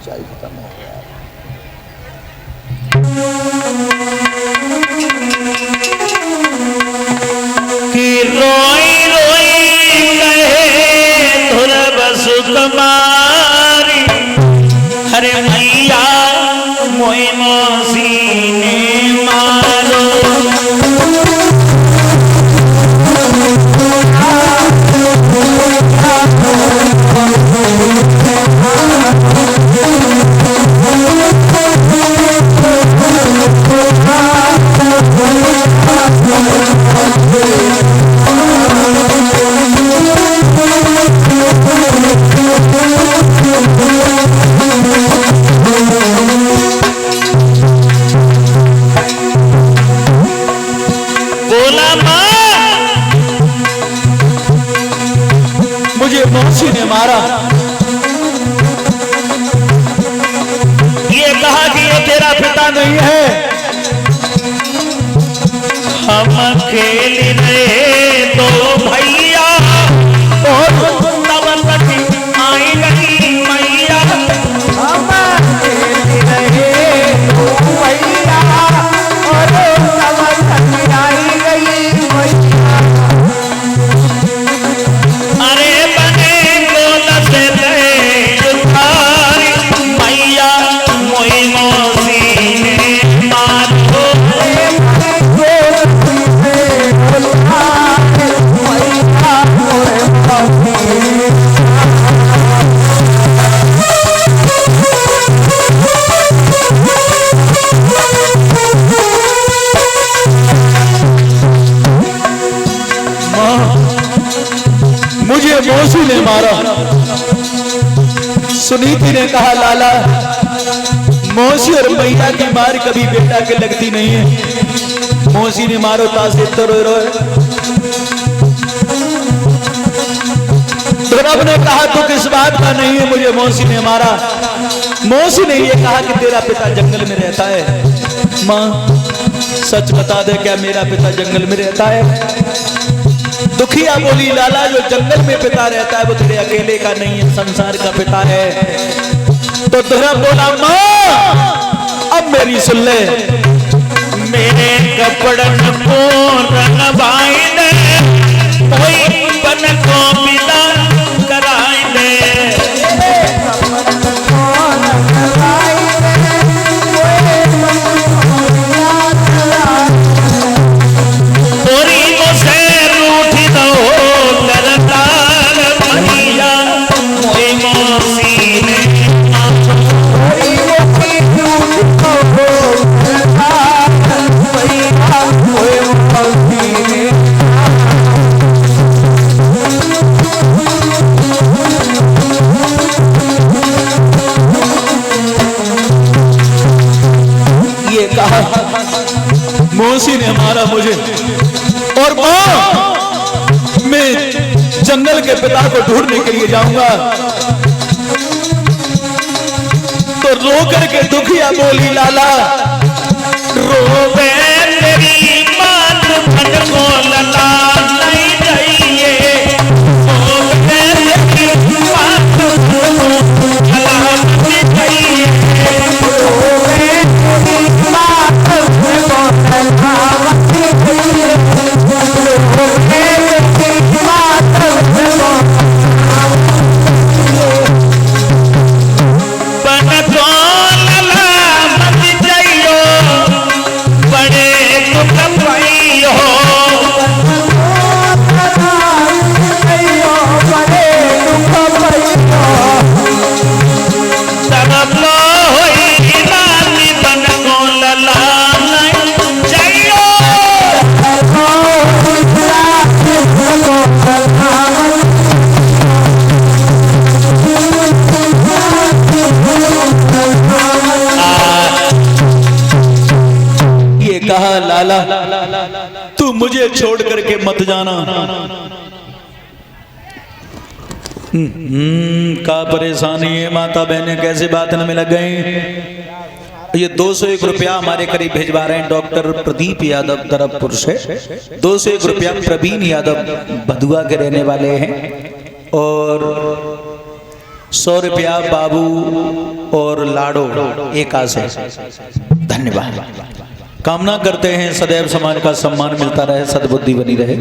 सच्चाई खत्म हो गया। कि रोई रोई कहे धुरब सुकुमारी, हरे मैया मोई मौसी ने मारो। मुझे मौसी ने मारा, ये कहा कि ये तेरा पिता नहीं है। हम खेल रहे तो भैया और तब तक आई गई मैया। हम खेल रहे तो भैया और तब तक आई गई मैया। अरे बने गोल से उठारी मैया मोई मौसी ने मारो। मुझे मौसी ने मारा। सुनीति ने कहा लाला, मौसी और मैया की मार कभी बेटा के लगती नहीं है। मौसी ने मारो तासे तो रोए रोए। ध्रुव ने कहा तू किस बात का नहीं है, मुझे मौसी ने मारा। मौसी ने यह कहा कि तेरा पिता जंगल में रहता है। माँ सच बता दे, क्या मेरा पिता जंगल में रहता है? दुखिया बोली लाला, जो जंगल में पिता रहता है वो तेरे अकेले का नहीं है, संसार का पिता है। तो ध्रुव बोला माँ अब मेरी सुन ले। मेरे कपड़न को रंगवाई दे, कोई बन को विदा कराई दे। गोरी मुझसे रूठी दो करतार मैया मोई मौसी ने। ये कहा मौसी ने मारा मुझे, और माँ मैं जंगल के पिता को ढूंढने के लिए जाऊंगा। तो रो करके दुखिया बोली लाला, रोवे तेरी बात मन को लला नहीं जाइए। रोवे तेरी बात मन को लला नहीं जाइए। रोवे तेरी बात मन को लला नहीं जाइए। रोवे तेरी बात मन को बन को लला मत जाइयो, बड़े दुख पाइयो। तब लो होई रानी बन को लला नहीं जाइयो। ये कहा लाला तू मुझे छोड़ करके मत जाना। का परेशानी है माता बहने, कैसे बात में लग गई। ये 201 रुपया हमारे करीब भिजवा रहे हैं डॉक्टर प्रदीप यादव तरफपुर से। 201 रुपया प्रवीण यादव भदुआ के रहने वाले हैं, और 100 रुपया बाबू और लाडो एका से धन्यवाद। कामना करते हैं सदैव समाज का सम्मान मिलता रहे, सद्बुद्धि बनी रहे।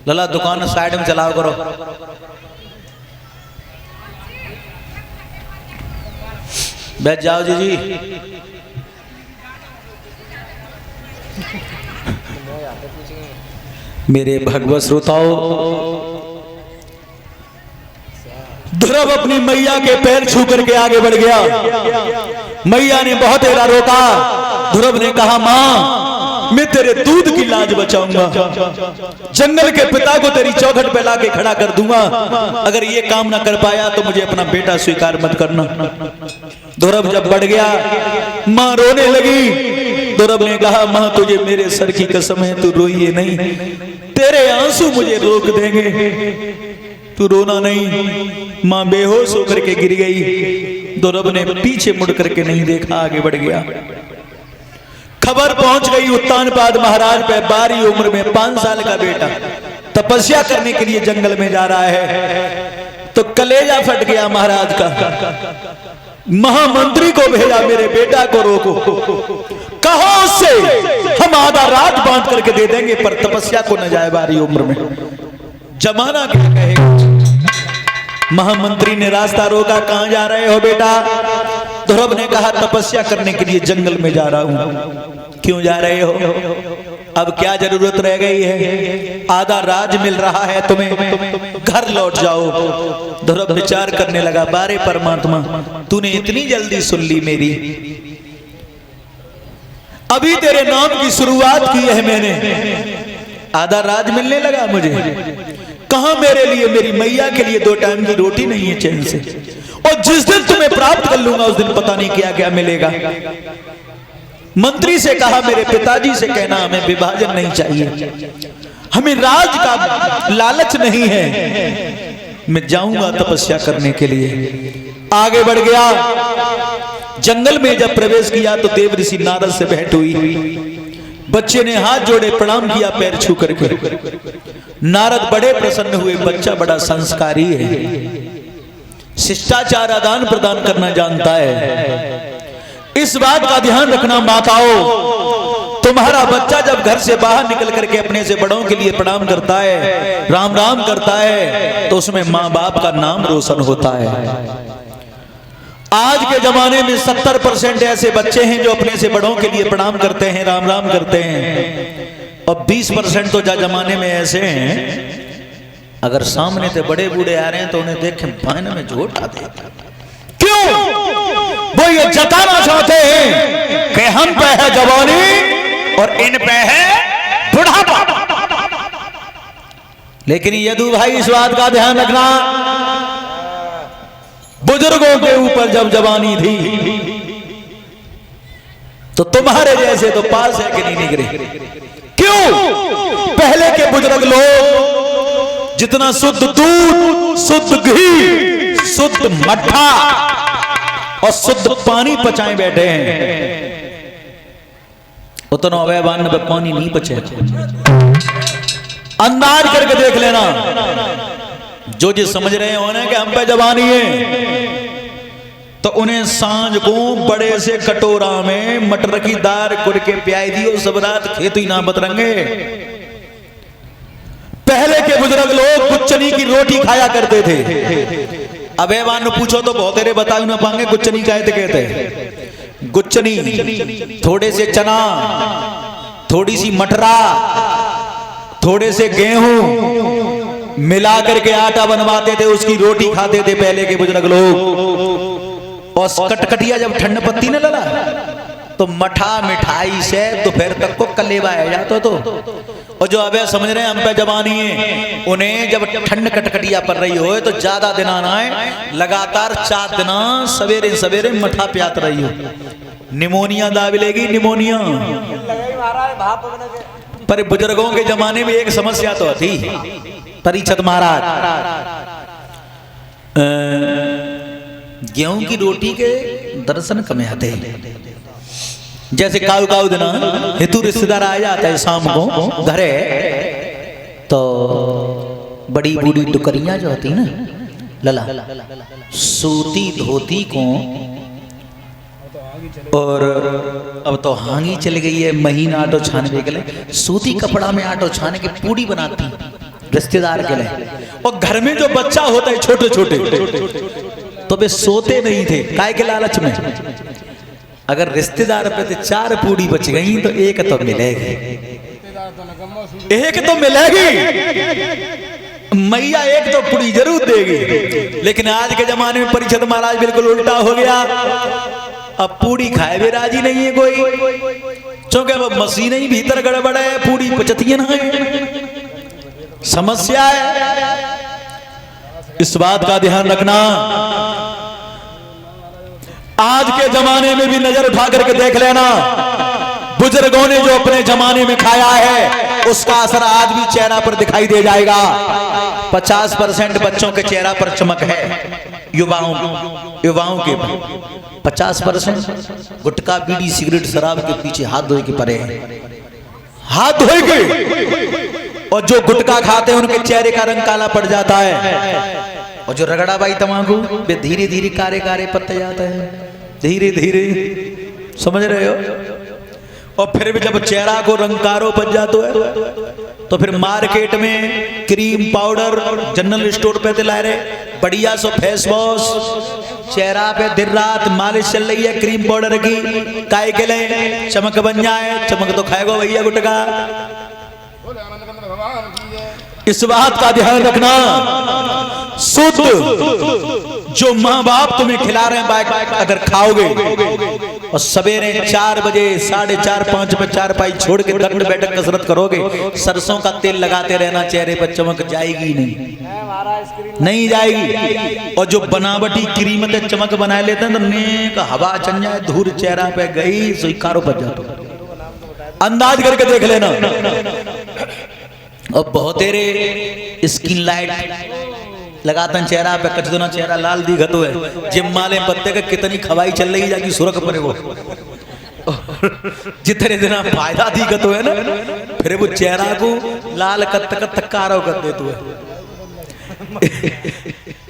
लला दुकान साइड में चलाओ करो। बैठ जाओ जी। मेरे भगवत श्रोताओं, ध्रुव अपनी मैया के पैर छू करके आगे बढ़ गया। मैया ने बहुत देर रोका। ध्रुव ने कहा, मां मैं तेरे दूध की लाज बचाऊंगा, जंगल के पिता को तेरी चौखट पे लाके खड़ा कर दूंगा। अगर ये काम ना कर पाया तो मुझे अपना बेटा स्वीकार मत करना। ध्रुव जब बढ़ गया, मां रोने लगी। ध्रुव ने कहा, मां तुझे मेरे सर की कसम है, तू रोइए नहीं, तेरे आंसू मुझे रोक देंगे, तू रोना नहीं। मां बेहोश होकर के गिर गई। ध्रुव ने पीछे मुड़ करके नहीं देखा, आगे बढ़ गया। खबर पहुंच गई उत्तानपाद महाराज पे। 12 उम्र में 5 साल का बेटा तपस्या करने के लिए जंगल में जा रहा है, तो कलेजा फट गया महाराज का। महामंत्री को भेजा, मेरे बेटा को रोको, कहो उससे हम आधा रात बांध करके दे देंगे, पर तपस्या को न जाए 12 उम्र में। जमाना क्या कहेगा। महामंत्री ने रास्ता रोका, कहां जा रहे हो बेटा? ध्रुव ने कहा, तपस्या करने के लिए जंगल में जा रहा हूं। क्यों जा रहे हो? अब क्या जरूरत रह गई है? आधा राज मिल रहा है तुम्हें, घर लौट जाओ। ध्रुव विचार करने लगा, बारे परमात्मा, तूने इतनी जल्दी सुन ली मेरी? अभी तेरे नाम की शुरुआत की है मैंने, आधा राज मिलने लगा मुझे। कहां मेरे लिए, मेरी मैया के लिए 2 टाइम की रोटी नहीं है चैन से। और जिस दिन तुम्हें प्राप्त कर लूंगा उस दिन पता नहीं क्या क्या मिलेगा। मंत्री से कहा, मेरे पिताजी से कहना हमें विभाजन नहीं चाहिए, हमें राज का लालच नहीं है, मैं जाऊंगा तपस्या करने के लिए। आगे बढ़ गया। जंगल में जब प्रवेश किया तो देव ऋषि नारद से भेंट हुई। बच्चे ने हाथ जोड़े, प्रणाम किया पैर छू करके। नारद बड़े प्रसन्न हुए, बच्चा बड़ा संस्कारी है, शिष्टाचार आदान प्रदान करना जानता है। इस बात का ध्यान रखना माताओं, तुम्हारा बच्चा जब घर से बाहर निकल करके अपने से बड़ों के लिए प्रणाम करता है, राम राम करता है, तो उसमें माँ बाप का नाम रोशन होता है। आज के जमाने में 70% ऐसे बच्चे हैं जो अपने से बड़ों के लिए प्रणाम करते हैं, राम राम करते हैं, और 20% तो जमाने में ऐसे हैं अगर सामने से बड़े बूढ़े आ रहे हैं तो उन्हें देख के बायने में जोड़ आते। क्यों? वो ये जताना चाहते हैं कि हम पे है जवानी और इन पे है बुढ़ापा। लेकिन यदु भाई इस बात का ध्यान रखना, बुजुर्गों के ऊपर जब जवानी थी तो तुम्हारे जैसे तो पास है कि नहीं निकले। क्यों? पहले के बुजुर्ग लोग जितना शुद्ध दूध, शुद्ध घी, शुद्ध मट्ठा और शुद्ध पानी पचाए बैठे हैं, उतना अवैवान में पानी नहीं पचे। अंदाज करके देख लेना, जो समझ रहे हो ना कि हम पे जवानी है, तो उन्हें सांझ को बड़े से कटोरा में मटर की दाल कुड़ के प्याई दियो, सब रात खेती ना बतरंगे। पहले के बुजुर्ग लोग गुच्चनी की रोटी खाया करते थे। अब एवान पूछो तो बहुत तेरे बताओ ना पाएंगे गुच्चनी कहते। गुच्चनी थोड़े से चना, थोड़ी सी मटरा, थोड़े से गेहूं मिला करके आटा बनवाते थे, उसकी रोटी खाते थे पहले के बुजुर्ग लोग। और कटकटिया जब ठंड पत्ती न लगा तो मठा मिठाई से दोपहर तक को कलेवा आ जाता तो। और जो अब समझ रहे हैं हम पे जवानी है, उन्हें जब ठंड कटकटिया पड़ रही हो तो ज्यादा दिन आना है, लगातार 4 दिन सवेरे सवेरे मठा प्यात रही हो, निमोनिया दाबिलेगी निमोनिया। पर बुजुर्गों के जमाने में एक समस्या तो थी, परीक्षित महाराज गेहूं की रोटी के दर्शन कम आते हैं। जैसे काऊ काऊ दिना हेतु रिश्तेदार आ जाता है शाम को घरे, तो बड़ी बूढ़ी टुकरियां जो होती ना लला सूती धोती को, और अब तो हांगी चल गई है महीना आटो छानने के लिए, सूती कपड़ा में आटो छाने की पूड़ी बनाती रिश्तेदार के लिए। और घर में जो बच्चा होता है छोटे छोटे, तो वे सोते नहीं थे काय के लालच में। अगर रिश्तेदार पे 4 पूड़ी बच गई तो एक तो मिलेगी, एक तो मिलेगी, मैया एक तो पूड़ी जरूर देगी। लेकिन आज के जमाने में परिषद महाराज बिल्कुल उल्टा हो गया। अब पूड़ी खाए भी राजी नहीं है कोई, क्योंकि अब मशीन ही भीतर गड़बड़ है, पूड़ी पचती ना है, समस्या है। इस बात का ध्यान रखना। आज के जमाने में भी नजर उठा करके देख लेना, बुजुर्गों ने जो अपने जमाने में खाया है उसका असर आज भी चेहरा पर दिखाई दे जाएगा। 50% बच्चों के चेहरा पर चमक है, युवाओं के 50% गुटखा बीड़ी सिगरेट शराब के पीछे हाथ धोए के पड़े हैं, हाथ धोए के। और जो गुटखा खाते हैं उनके चेहरे का रंग काला पड़ जाता है। और जो रगड़ा बाई तमाकू वे धीरे धीरे कारे कारे पड़ते जाते हैं, धीरे धीरे, समझ रहे हो। और फिर भी जब चेहरा को रंगकारो बन जाता है तो फिर मार्केट में क्रीम पाउडर जनरल स्टोर पे दिला रहे बढ़िया सो फेस वॉश, चेहरा पे दिन रात मालिश चल रही है क्रीम पाउडर की, काय के लिए चमक बन जाए। चमक तो खाएगा भैया गुटखा। इस बात का ध्यान रखना, शुद्ध जो माँ बाप तुम्हें खिला रहे हैं अगर खाओगे और सवेरे 4 बजे 4:30 5 बजे 4 पाई छोड़ के दंड बैठक कसरत करोगे, सरसों का तेल लगाते रहना, चेहरे पर चमक जाएगी नहीं जाएगी। और जो बनावटी क्रीम से चमक बना लेते हैं तो नेक हवा चल जाए, धूल चेहरा पे गई स्वीकारो बच जाता, अंदाज करके देख लेना। और बहुत तेरे स्किन लाइट लगाता चेहरा पे, कच दोना चेहरा लाल दिखत है, जिम माले पत्ते का कितनी खवाई चल रही जाकी सुरख पर वो जितने दिन फायदा दिखत है ना, फिर वो चेहरा को लाल कत्त कारो कर देते हुए।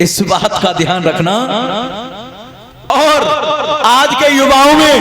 इस बात का ध्यान रखना। और आज के युवाओं में